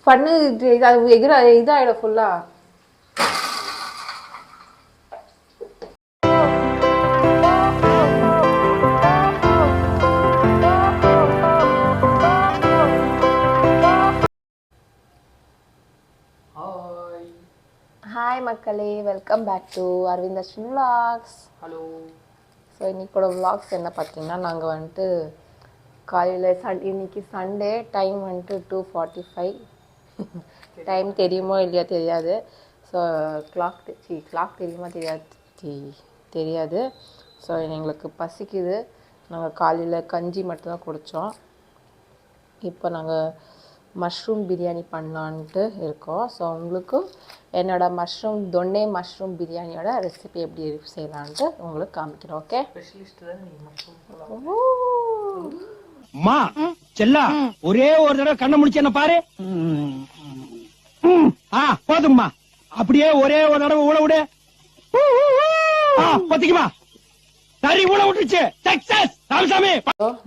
பண்ணு அது இதாகிடும் ஃபுல்லாக. ஹாய் மக்களே, welcome back to Aravindhasri vlogs. Hello. So இன்றைக்கோட விலாக்ஸ் என்ன பார்த்தீங்கன்னா, நாங்கள் வந்துட்டு காலையில் இன்னைக்கு சண்டே, டைம் வந்துட்டு 2:45. டைம் தெரியுமோ இல்லையா தெரியாது. ஸோ கிளாக் தெரியுமா தெரியாது. ஸோ எங்களுக்கு பசிக்குது. நாங்கள் காலையில் கஞ்சி மட்டும்தான் குடித்தோம். இப்போ நாங்கள் மஷ்ரூம் பிரியாணி பண்ணலான்ட்டு இருக்கோம். ஸோ உங்களுக்கு என்னோடய தொன்னே மஷ்ரூம் பிரியாணியோட ரெசிபி எப்படி செய்யலான்ட்டு உங்களுக்கு காமிக்கிறோம். ஓகே, ஒரே ஒரு தடவை கண்ணை முடிச்சு என்ன பாரு. போதும்மா, அப்படியே ஒரே ஒரு தடவை ஊழ விடு. பத்திக்குமா, சரி ஊழ விட்டுருச்சு.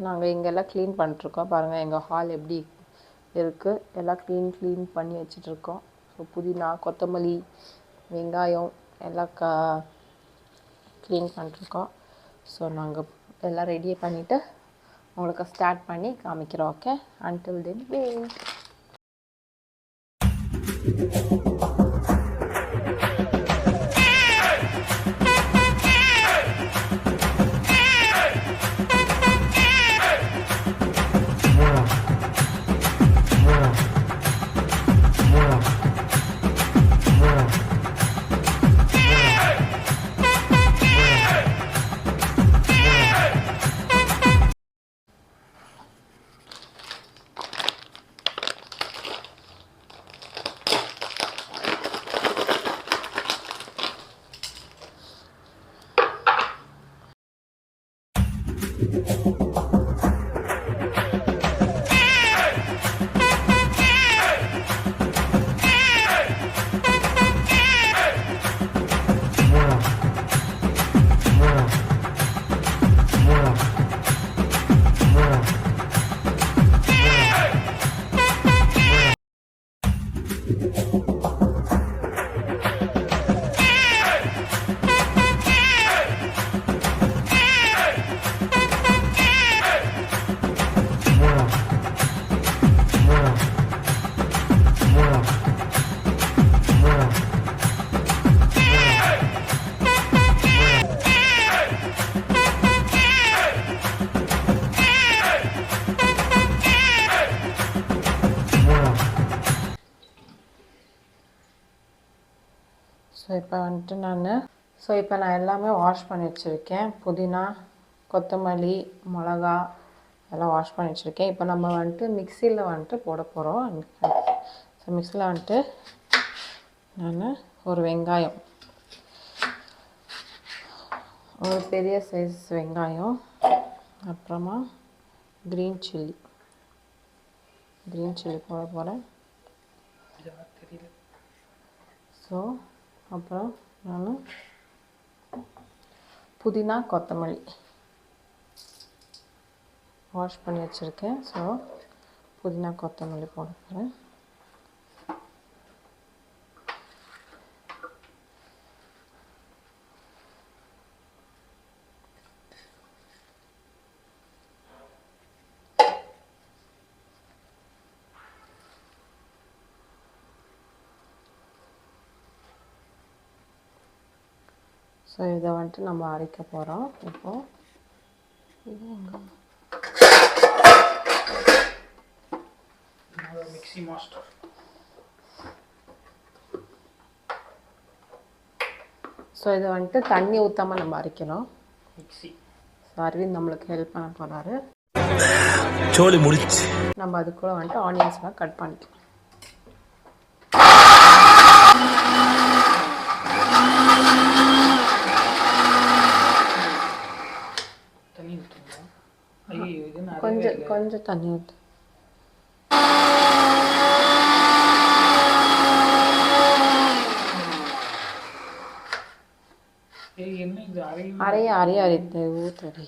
நாங்கள் இங்கெல்லாம் க்ளீன் பண்ணிட்டுருக்கோம். பாருங்கள் எங்கள் ஹால் எப்படி இருக்குது. எல்லாம் க்ளீன் பண்ணி வச்சிட்ருக்கோம். ஸோ புதினா, கொத்தமல்லி, வெங்காயம் எல்லாம் க்ளீன் பண்ணிட்டுருக்கோம். ஸோ நாங்கள் எல்லாம் ரெடி பண்ணிவிட்டு உங்களுக்கு ஸ்டார்ட் பண்ணி காமிக்கிறோம். Okay, until then wait. இப்போ நான் எல்லாமே வாஷ் பண்ணி வச்சுருக்கேன். புதினா, கொத்தமல்லி, மிளகா எல்லாம் வாஷ் பண்ணி வச்சுருக்கேன். இப்போ நம்ம வந்துட்டு மிக்சியில் வந்துட்டு போட போகிறோம். ஸோ மிக்சியில் வந்துட்டு நான் ஒரு வெங்காயம், ஒரு பெரிய சைஸ் வெங்காயம், அப்புறமா க்ரீன் சில்லி போட போகிறேன். ஸோ அப்புறம் நான் புதினா, கொத்தமல்லி வாஷ் பண்ணி வச்சுருக்கேன். ஸோ புதினா, கொத்தமல்லி போட போகிறேன். ஸோ இதை வந்துட்டு நம்ம அரைக்க போகிறோம். இப்போது இது மிக்ஸி மாஸ்டர். ஸோ இதை வந்துட்டு தண்ணி ஊற்றாமல் நம்ம அரைக்கணும். மிக்ஸி. ஸோ அரவிந்த் நம்மளுக்கு ஹெல்ப் பண்ண போகிறாரு. சோலி முடிச்சு நம்ம அதுக்குள்ளே வந்துட்டு ஆனியன்ஸ்லாம் கட் பண்ணிக்கலாம். கொஞ்சம் தண்ணி ஊற்று. அரைத்து ஊற்றுடி.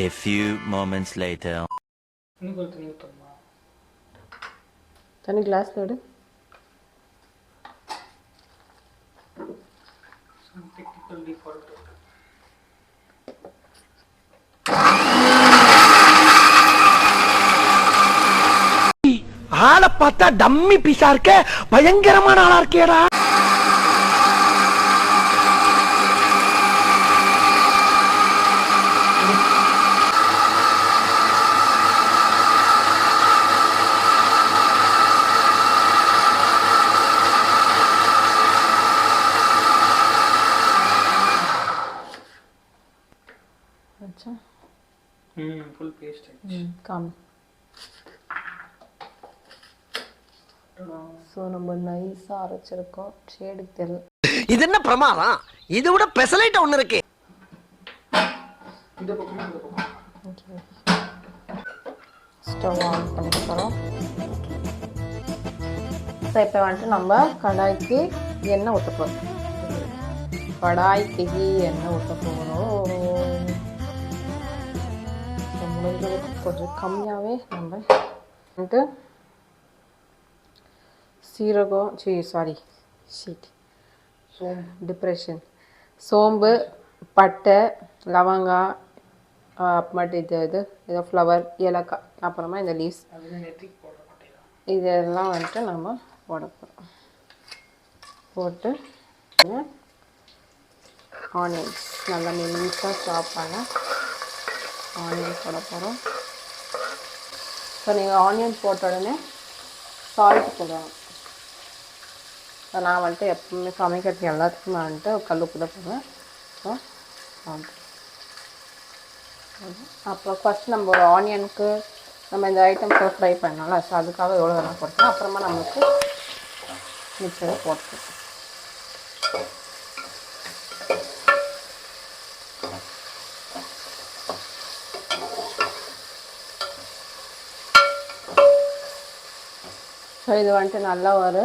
A few moments later. தண்ணி கிளாஸில் விடு. ஆளை பார்த்தா டம்மி பீஸா இருக்க, பயங்கரமான ஆளா இருக்கேடா. अच्छा फुल पेस्ट है काम. ஸோ நம்ம நைஸாக அரைச்சிருக்கோம். ஷேடுக்கு தெரியல. இது என்ன பிரமாதம், இதை விட பெசலைட் ஒண்ணு இருக்கு. இந்த பக்கம் ஓகே, ஸ்டவ் ஆன் பண்ணிக்க போகிறோம். ஸோ இப்போ வந்துட்டு நம்ம கடாய்க்கு எண்ணெய் ஊற்ற போகிறோம். கடாய்க்கு எண்ணெய் ஊற்ற போகிறோம். முடிஞ்சளவுக்கு கொஞ்சம் கம்மியாகவே நம்ம வந்துட்டு சீரகம் சோம்பு, பட்டை, லவங்காய், அப்புறமேட்டு இது ஃப்ளவர், ஏலக்காய், அப்புறமா இந்த லீவ்ஸ், இதெல்லாம் வந்துட்டு நம்ம போட போகிறோம். போட்டு ஆனியன்ஸ் நல்லா மெலிசாக சாப் பண்ண ஆனியன் போட போகிறோம். ஸோ நீங்கள் ஆனியன் போட்ட உடனே சால்ட் போடுவாங்க. ஸோ நான் வந்துட்டு எப்பவுமே சமைக்கிறது எல்லாத்துக்குமே வந்துட்டு கல்லுப்பு தான் போடுவேன். ஸோ அப்புறம் ஃபஸ்ட் நம்ம ஒரு ஆனியனுக்கு நம்ம இந்த ஐட்டம்ஸை ஃப்ரை பண்ணோம்ல, ஸோ அதுக்காக எவ்வளோ வேணால் போட்டோம். அப்புறமா நம்மளுக்கு மிக்சரை போட்டோம். ஸோ இது வந்துட்டு நல்லா ஒரு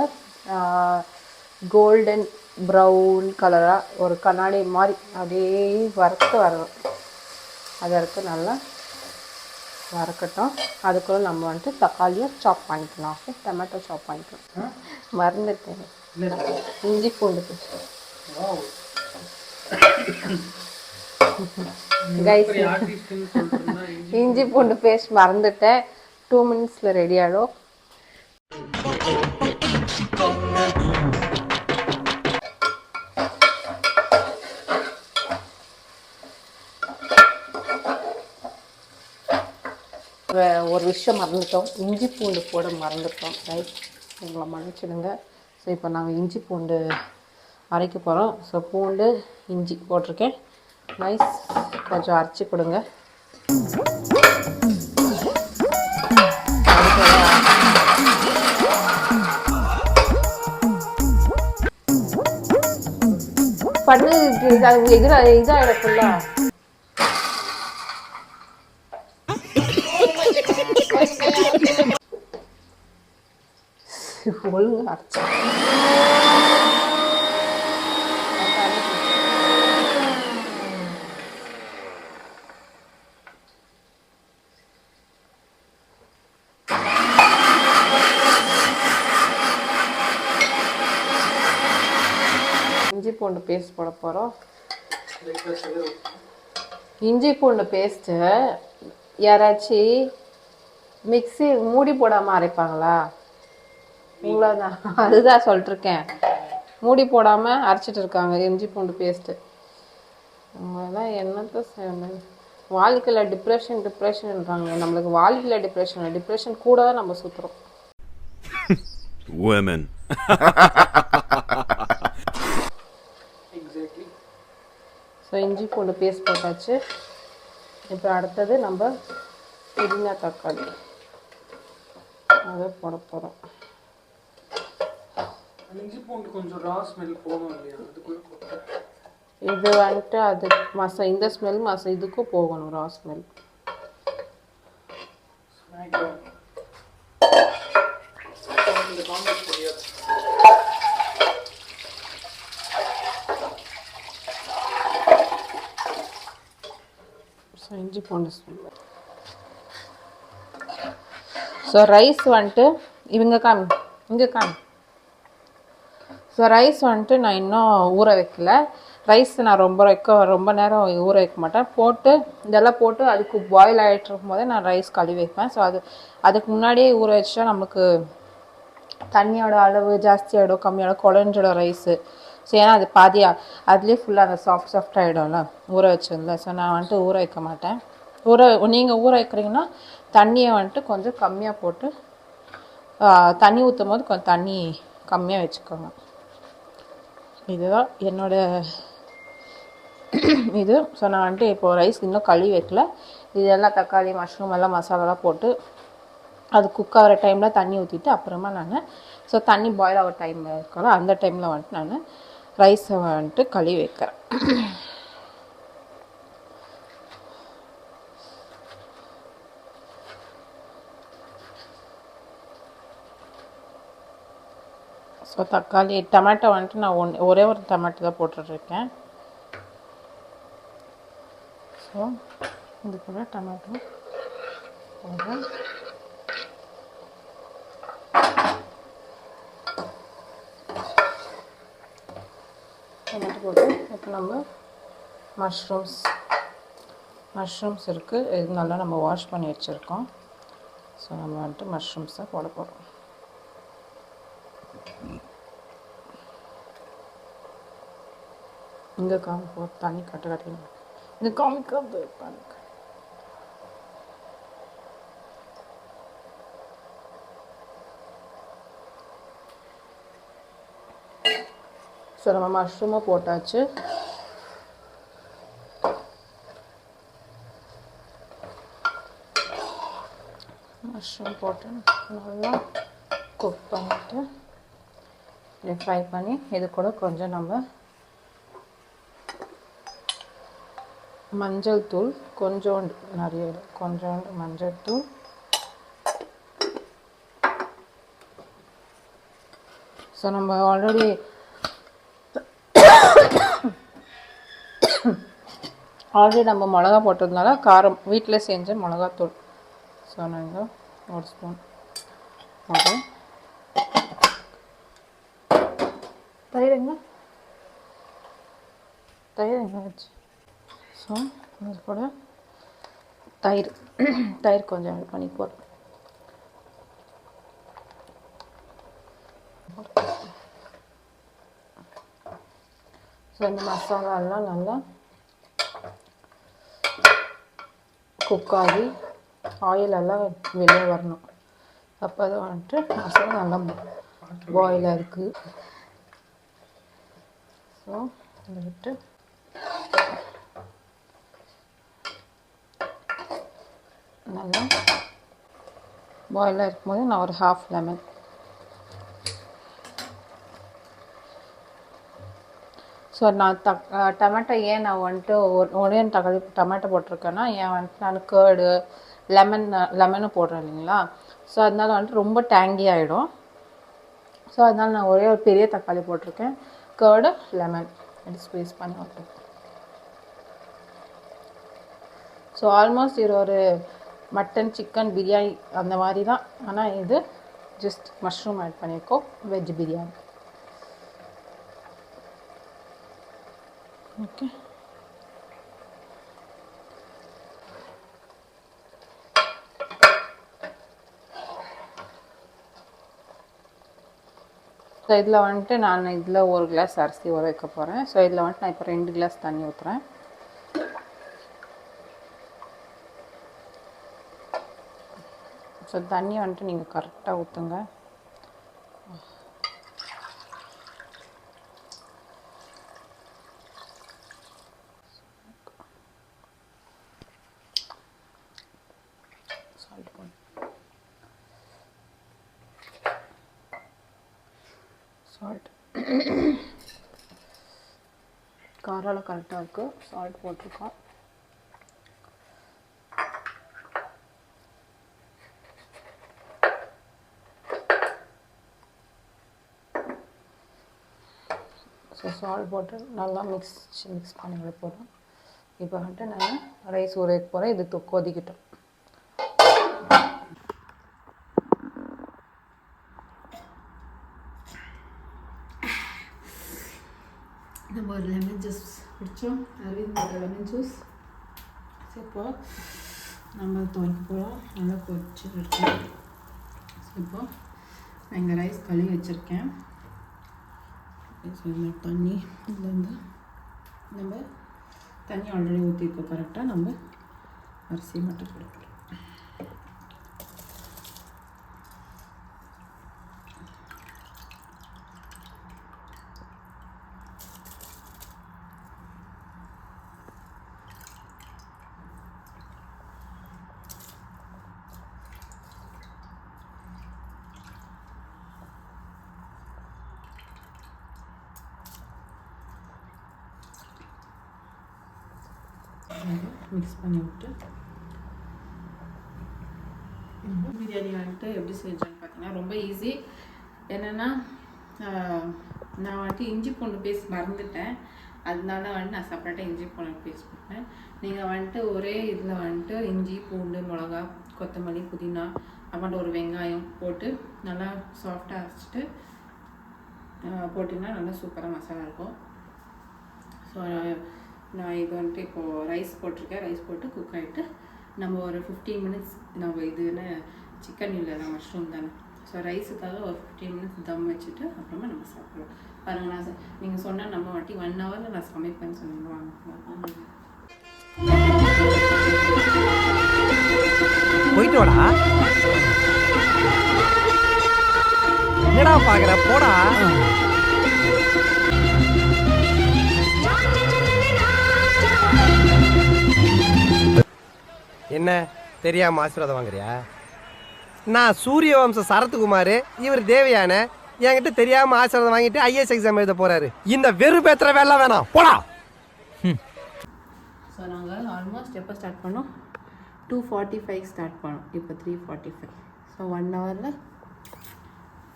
கோல்டன் ப்ரௌன் கலராக ஒரு கண்ணாடி மாதிரி அப்படியே வறுத்து வரணும். அதற்கு நல்லா வறுக்கட்டும். அதுக்குள்ளே நம்ம வந்துட்டு தக்காளியை சாப் பண்ணிக்கலாம். ஓகே, டொமேட்டோ சாப் பண்ணிக்கலாம். மறந்துட்டேன், இஞ்சி பூண்டு பேஸ்ட். கைஸ், இஞ்சி பூண்டு பேஸ்ட் மறந்துட்டேன். 2 மினிட்ஸில் ரெடி ஆகிடும். ஒரு விஷயம் மறந்துட்டோம், இஞ்சி பூண்டு போட மறந்துட்டோம். ரைட், உங்களை மன்னிச்சிடுங்க. ஸோ இப்போ நாங்கள் இஞ்சி பூண்டு அரைக்க போகிறோம். ஸோ பூண்டு இஞ்சி போட்டிருக்கேன். நைஸ், கொஞ்சம் அரைச்சி கொடுங்க. பண்ணு இதாகிடக்குல்ல. ஒழுங்கு அரைச்சி இஞ்சி பூண்டு பேஸ்ட் போட போகிறோம். இஞ்சி பூண்டு பேஸ்ட்டு யாராச்சும் மிக்ஸி மூடி போடாமல் அரைப்பாங்களா? உங்களை தான் அதுதான் சொல்லிட்டுருக்கேன். மூடி போடாமல் அரைச்சிட்டு இருக்காங்க இஞ்சி பூண்டு பேஸ்ட்டு. அவங்களாம் என்னத்த வாழ்க்கையில் டிப்ரெஷன்ன்றாங்க. நம்மளுக்கு வாழ்க்கையில் டிப்ரெஷன் கூட தான் நம்ம சுற்றுறோம். Women. ஸோ இஞ்சி பூண்டு பேஸ்ட் போட்டாச்சு. இப்போ அடுத்தது நம்ம புதினா தக்காளி அதை போட போகிறோம். இஞ்சி பூண்டு கொஞ்சம் ரா ஸ்மெல் போகணும் இல்லையா, அதுக்குள்ள இது வந்துட்டு அது இந்த ஸ்மெல் இதுக்கும் போகணும், ரா ஸ்மெல். இஞ்சி பூண்டு ஸ்மெல். ஸோ ரைஸ் வந்துட்டு இவங்க காமி, இங்கே காமி. ஸோ ரைஸ் வந்துட்டு நான் இன்னும் ஊற வைக்கல. ரைஸ் நான் ரொம்ப நேரம் ஊற வைக்க மாட்டேன். போட்டு இதெல்லாம் போட்டு அதுக்கு பாயில் ஆகிட்டு இருக்கும் போதே நான் ரைஸ் கழுவி வைப்பேன். ஸோ அதுக்கு முன்னாடியே ஊற வச்சா நமக்கு தண்ணியோட அளவு ஜாஸ்தியாகிடும், கம்மியாகிடும், குழஞ்சிடும் ரைஸு. ஸோ ஏன்னா அது அதுலேயே ஃபுல்லாக அந்த சாஃப்ட் ஆகிடும்ல ஊற வச்சதில்ல. ஸோ நான் வந்துட்டு ஊற வைக்க மாட்டேன். நீங்கள் ஊற வைக்கிறீங்கன்னா தண்ணியை வந்துட்டு கொஞ்சம் கம்மியாக போட்டு தண்ணி ஊற்றும் போது கொஞ்சம் தண்ணி கம்மியாக வச்சுக்கோங்க. இதுதான் என்னோட இது. ஸோ நான் வந்துட்டு இப்போது ரைஸ் இன்னும் கழுவி வைக்கல. இதெல்லாம் தக்காளி, மஷ்ரூம் எல்லாம் மசாலாலாம் போட்டு அது குக் ஆகிற டைமில் தண்ணி ஊற்றிட்டு அப்புறமா ஸோ தண்ணி பாயில் ஆகிற டைம் இருக்கல அந்த டைமில் வந்துட்டு நான் ரைஸை வந்துட்டு கழுவி வைக்கிறேன். ஸோ தக்காளி டொமேட்டோ வந்துட்டு நான் ஒரே ஒரு டொமேட்டோ தான் போட்டுட்ருக்கேன். ஸோ இது கூட டொமேட்டோ போடுறேன். டொமேட்டோ போட்டு இப்போ நம்ம மஷ்ரூம்ஸ் இருக்குது. இது நல்லா நம்ம வாஷ் பண்ணி வச்சுருக்கோம். ஸோ நம்ம வந்துட்டு மஷ்ரூம்ஸை போட போகிறோம். இங்கே காமிப்போ தண்ணி கட்டி இங்கே காமிக்கிறது பாருங்க. ஸோ நம்ம மஷ்ரூமை போட்டாச்சு. மஷ்ரூம் போட்டு நல்லா குக் பண்ணிவிட்டு ஃப்ரை பண்ணி இது கூட கொஞ்சம் நம்ம மஞ்சள் தூள் கொஞ்சோண்டு, கொஞ்சோண்டு மஞ்சள் தூள், ஸோ நம்ம ஆல்ரெடி நம்ம மிளகா போட்டதுனால காரம் வீட்டில் செஞ்ச மிளகாத்தூள். ஸோ நாங்கள் ஒரு ஸ்பூன் போட்டு தயிர் வச்சு ஸோ அது கூட தயிர் கொஞ்சம் ஆட் பண்ணி போடுறோம். ஸோ இந்த மசாலாலாம் நல்லா குக் ஆகி ஆயிலெல்லாம் வெளியே வரணும். அப்போ தான் வந்துட்டு மசாலா நல்லா பாயிலாக இருக்குது. ஸோ இதை விட்டு நல்லா பாயிலாக இருக்கும்போது நான் ஒரு ½ லெமன், ஸோ நான் டொமேட்டோ ஏன் நான் வந்துட்டு ஒரே டொமேட்டோ போட்டிருக்கேன்னா ஏன் வந்துட்டு நான் கேர்டு லெமனும் போடுறேன் இல்லைங்களா. ஸோ அதனால வந்துட்டு ரொம்ப டேங்கி ஆகிடும். ஸோ அதனால் நான் ஒரே ஒரு பெரிய தக்காளி போட்டிருக்கேன். கேர்டு லெமன் அப்படி ஸ்க்வீஸ் பண்ணி விட்டுருக்கேன். ஸோ ஆல்மோஸ்ட் இது ஒரு மட்டன் சிக்கன் பிரியாணி அந்த மாதிரி தான். ஆனால் இது ஜஸ்ட் மஷ்ரூம் ஆட் பண்ணியிருக்கோம், வெஜ் பிரியாணி. ஓகே, ஸோ இதில் வந்துட்டு நான் இதில் 1 கிளாஸ் அரிசி ஊற வைக்க போகிறேன். ஸோ இதில் வந்துட்டு நான் இப்போ 2 கிளாஸ் தண்ணி ஊற்றுறேன். ஸோ தண்ணி வந்துட்டு நீங்கள் கரெக்டாக ஊற்றுங்க. சால்ட் காரம் கரெக்டாக இருக்குது. சால்ட் போட்டிருக்கோம். ஸோ சால்ட் போட்டு நல்லா மிக்ஸ் பண்ணி விட போகிறோம். இப்போ வந்துட்டு நான் ரைஸ் ஊற வைக்க போகிறேன். இது கொதிக்கட்டும். குடித்தோம். Aravind lemon juice. ஸோ இப்போ நம்ம துவைக்க போகிறோம். நல்லா கொதிச்சுட்டு இருக்கோம். ஸோ இப்போ நான் இங்கே ரைஸ் கழுவி வச்சுருக்கேன். தண்ணி இதுலேருந்து நம்ம தண்ணி ஆல்ரெடி ஊற்றிருக்கோம். கரெக்டாக நம்ம அரிசி மட்டும் போட போகிறோம். மிக்ஸ் பண்ணி விட்டு பிரியாணி வந்துட்டு எப்படி செஞ்சேன்னு பார்த்தீங்கன்னா ரொம்ப ஈஸி. என்னென்னா நான் வந்துட்டு இஞ்சி பூண்டு பேஸ்ட் மறந்துட்டேன். அதனால வந்துட்டு நான் செப்பரேட்டாக இஞ்சி பூண்டு பேஸ்ட் பண்ணேன். நீங்கள் வந்துட்டு ஒரே இதில் வந்துட்டு இஞ்சி பூண்டு மிளகா கொத்தமல்லி புதினா அப்புறம் ஒரு வெங்காயம் போட்டு நல்லா சாஃப்டாக அரைச்சிட்டு போட்டிங்கன்னா நல்லா சூப்பராக மசாலா இருக்கும். ஸோ நான் இது வந்துட்டு இப்போது ரைஸ் போட்டிருக்கேன். ரைஸ் போட்டு குக் ஆகிட்டு நம்ம ஒரு 15 மினிட்ஸ் நம்ம இதுன்னு சிக்கன் இல்லைனா மஷ்ரூம் தானே. ஸோ ரைஸுக்காக ஒரு 15 மினிட்ஸ் தம் வச்சுட்டு அப்புறமா நம்ம சாப்பிடுவோம். பாருங்கள், நான் நீங்கள் சொன்னால் நம்ம வாட்டி 1 ஹவரில் நான் சமைப்பேன்னு சொன்னீங்க. வாங்க போயிட்டு வாடா. என்னடா பாக்குற, போடா. என்ன தெரியாம ஆசீர்வாதம் வாங்குறியா? நான் சூரிய வம்ச சரத்குமார், இவர் தேவயான. என்கிட்ட தெரியாம ஆசீர்வாதம் வாங்கிட்டு ஐஏஎஸ் எக்ஸாம் எழுத போறாரு. இந்த வெறுப்பேத்துற வேலை வேணாம், போடா. ஸோ நாங்கள் ஆல்மோஸ்ட் எப்போ ஸ்டார்ட் பண்ணோம்? 2:45 ஸ்டார்ட் பண்ணோம். இப்போ 3:45. ஸோ 1 ஹவரில்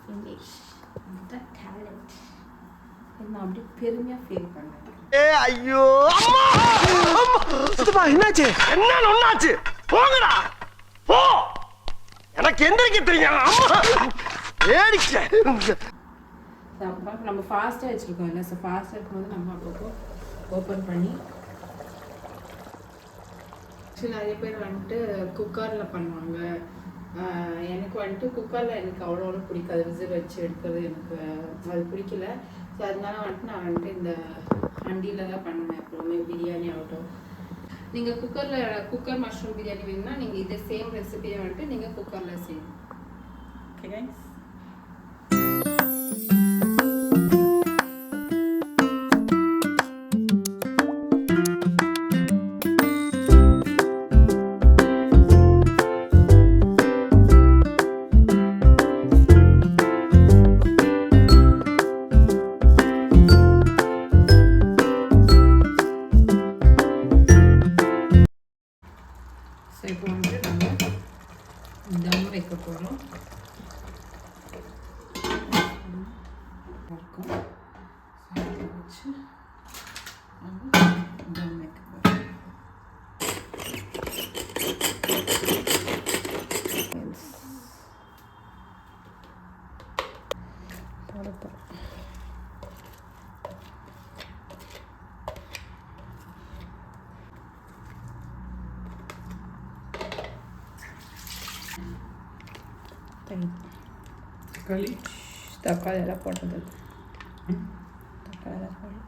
ஃபினிஷ். இந்த டேலண்ட் நான் அப்படியே பெருமையாக ஃபீல் பண்ணேன். ஐயோ என்னாச்சு? என்ன ஒண்ணாச்சு? போங்கடா, போ. எனக்கு எந்திரிக்க தெரியும். நம்ம ஃபாஸ்ட்டாக வச்சுருக்கோம் இல்லை? ஸோ ஃபாஸ்ட்டாக இருக்கும்போது நம்ம அப்பப்போ ஓப்பன் பண்ணி ஆக்சுவலி நிறைய பேர் வந்துட்டு குக்கரில் பண்ணுவாங்க. எனக்கு வந்துட்டு குக்கரில் எனக்கு அவ்வளோ பிடிக்காது. விசில் வச்சு எடுக்கிறது எனக்கு அது பிடிக்கல. ஸோ அதனால வந்துட்டு நான் வந்துட்டு இந்த ஹண்டியில் தான் பண்ணுவேன் எப்போவுமே பிரியாணி ஆகட்டும். நீங்கள் குக்கர் மஷ்ரூம் பிரியாணி வேணும்னா நீங்கள் இதே சேம் ரெசிபியை வந்துட்டு நீங்கள் குக்கரில் செய்யணும். Okay guys. ஸோ இப்போ வந்துட்டு நம்ம தம் வைக்க போகிறோம். இருக்கும் வச்சு நம்ம தம் வைக்க போகிறோம். தக்காளி எல்லாம் போட்டது. தக்காளி எல்லாம் போட்டு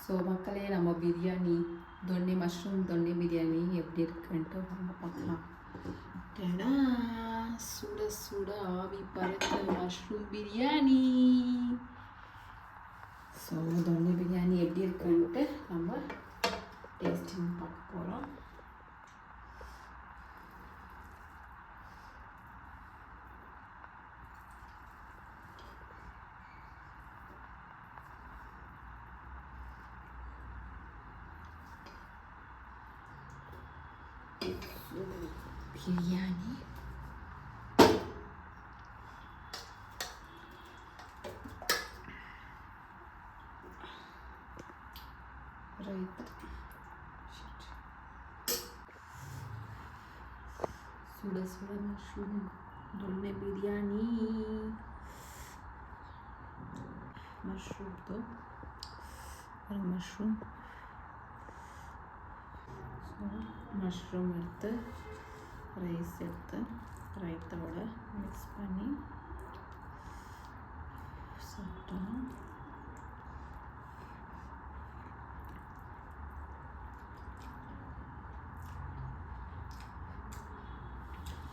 ஸோ மக்களே, நம்ம பிரியாணி தொன்னி மஷ்ரூம் தொன்னி பிரியாணி எப்படி இருக்குன்ட்டு நம்ம பார்க்கலாம். ஏன்னா சுட சுட ஆவி பறக்க மஷ்ரூம் பிரியாணி. ஸோ தொன்னி பிரியாணி எப்படி இருக்குன்ட்டு நம்ம டேஸ்டிங் பார்க்க போகிறோம். பிரியாணி. ரைத்தா. சுட சுட மஷ்ரூம் दोनों बिरयानी मशरूम तो और मशरूम मशरूम எடுத்து ரைஸ் எடுத்து ரைத்தாவோட மிக்ஸ் பண்ணி சாப்பிட்டோம்.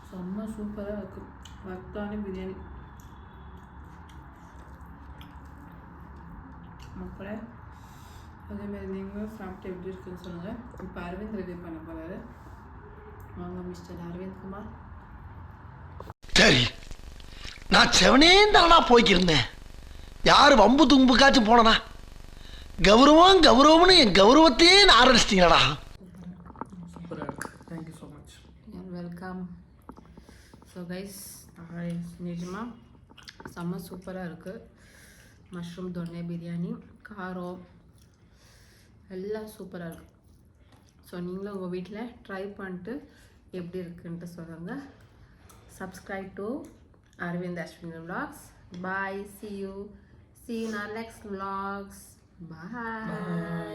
செம்ம சூப்பராக இருக்கும் வர்த்தான பிரியாணி. மக்களே அதேமாதிரி நீங்களும் சாப்பிட்டு எப்படி இருக்குன்னு சொல்லுங்கள். இப்போ அரவிந்த் ரிவ்யூ பண்ண போகிறாரு. வாங்க மிஸ்டர் அரவிந்த் குமார். சரி, நான் செவனே தானா போய்க்கிருந்தேன். யார் வம்பு தும்புக்காச்சும் போனனா? கௌரவம் கௌரவம்னு என் கௌரவத்தையே நான் ஆரம்பிச்சிட்டீங்களா? சூப்பராக இருக்கு. Thank you so much. Welcome. So guys நிஜமாக செம்ம சூப்பராக இருக்குது. மஷ்ரூம் தொன்னை பிரியாணி காரம் எல்லாம் சூப்பராக இருக்குது. ஸோ நீங்களும் உங்கள் வீட்டில் ட்ரை பண்ணிட்டு எப்படி இருக்குன்ட்டு சொல்லுங்கள். Subscribe to Aravind Ashwini vlogs. Bye. See you in our next vlogs. Bye.